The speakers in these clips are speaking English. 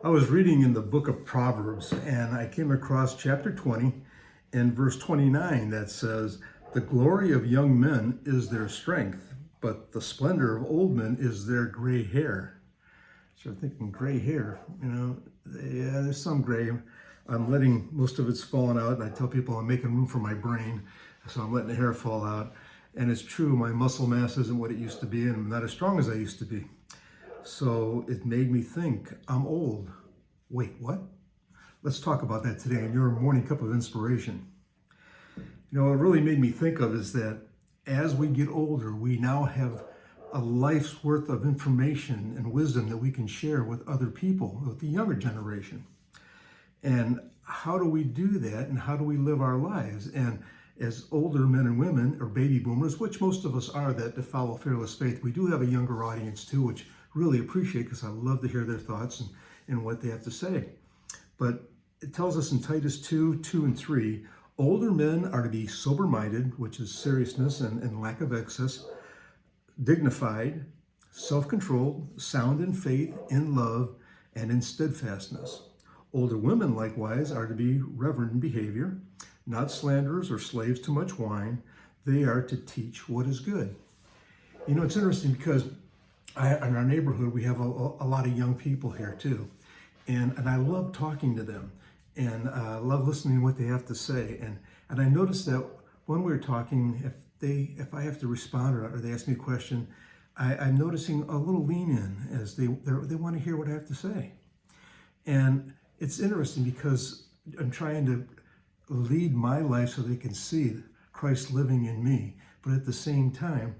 I was reading in the book of Proverbs and I came across chapter 20 and verse 29 that says, "The glory of young men is their strength, but the splendor of old men is their gray hair." So I'm thinking gray hair, yeah, there's some gray. I'm letting most of it's falling out, and I tell people I'm making room for my brain, so I'm letting the hair fall out. And it's true, my muscle mass isn't what it used to be, and I'm not as strong as I used to be. So it made me think, I'm old. Wait, what? Let's talk about that today in your morning cup of inspiration. What it really made me think of is that as we get older, we now have a life's worth of information and wisdom that we can share with other people, with the younger generation. And how do we do that, and how do we live our lives? And as older men and women, or baby boomers, which most of us are that follow Fearless Faith, we do have a younger audience too, which really appreciate, because I love to hear their thoughts and what they have to say. But it tells us in Titus 2:2-3, older men are to be sober-minded, which is seriousness and lack of excess, dignified, self-controlled, sound in faith, in love, and in steadfastness. Older women, likewise, are to be reverent in behavior, not slanderers or slaves to much wine. They are to teach what is good. It's interesting because in our neighborhood, we have a lot of young people here too. And I love talking to them, and I love listening to what they have to say. And I noticed that when we're talking, if I have to respond or they ask me a question, I'm noticing a little lean in as they want to hear what I have to say. And it's interesting because I'm trying to lead my life so they can see Christ living in me. But at the same time,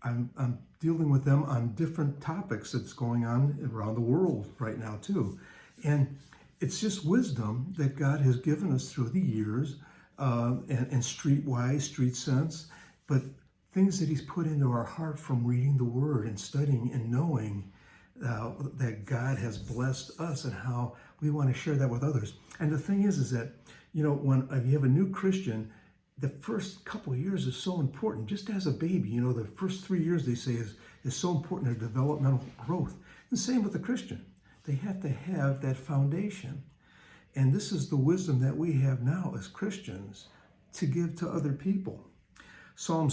I'm dealing with them on different topics that's going on around the world right now too. And it's just wisdom that God has given us through the years, and streetwise, street sense, but things that he's put into our heart from reading the word and studying and knowing that God has blessed us, and how we want to share that with others. And the thing is that, when you have a new Christian, the first couple of years is so important. Just as a baby, the first 3 years, they say, is so important in developmental growth. And same with the Christian. They have to have that foundation. And this is the wisdom that we have now as Christians to give to other people. 2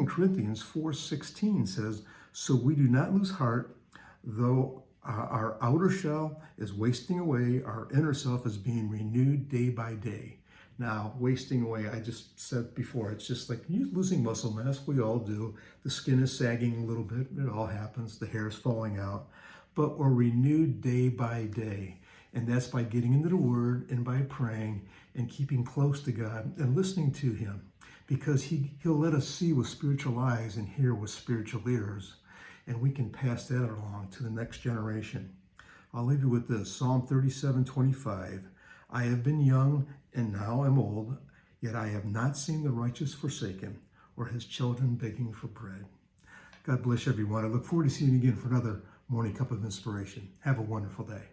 Corinthians 4:16 says, "So we do not lose heart, though our outer shell is wasting away, our inner self is being renewed day by day." Now, wasting away, I just said before, it's just like you're losing muscle mass. We all do. The skin is sagging a little bit. It all happens. The hair is falling out. But we're renewed day by day. And that's by getting into the Word and by praying and keeping close to God and listening to Him. Because He'll let us see with spiritual eyes and hear with spiritual ears. And we can pass that along to the next generation. I'll leave you with this. Psalm 37:25. "I have been young and now am old, yet I have not seen the righteous forsaken or his children begging for bread." God bless everyone. I look forward to seeing you again for another morning cup of inspiration. Have a wonderful day.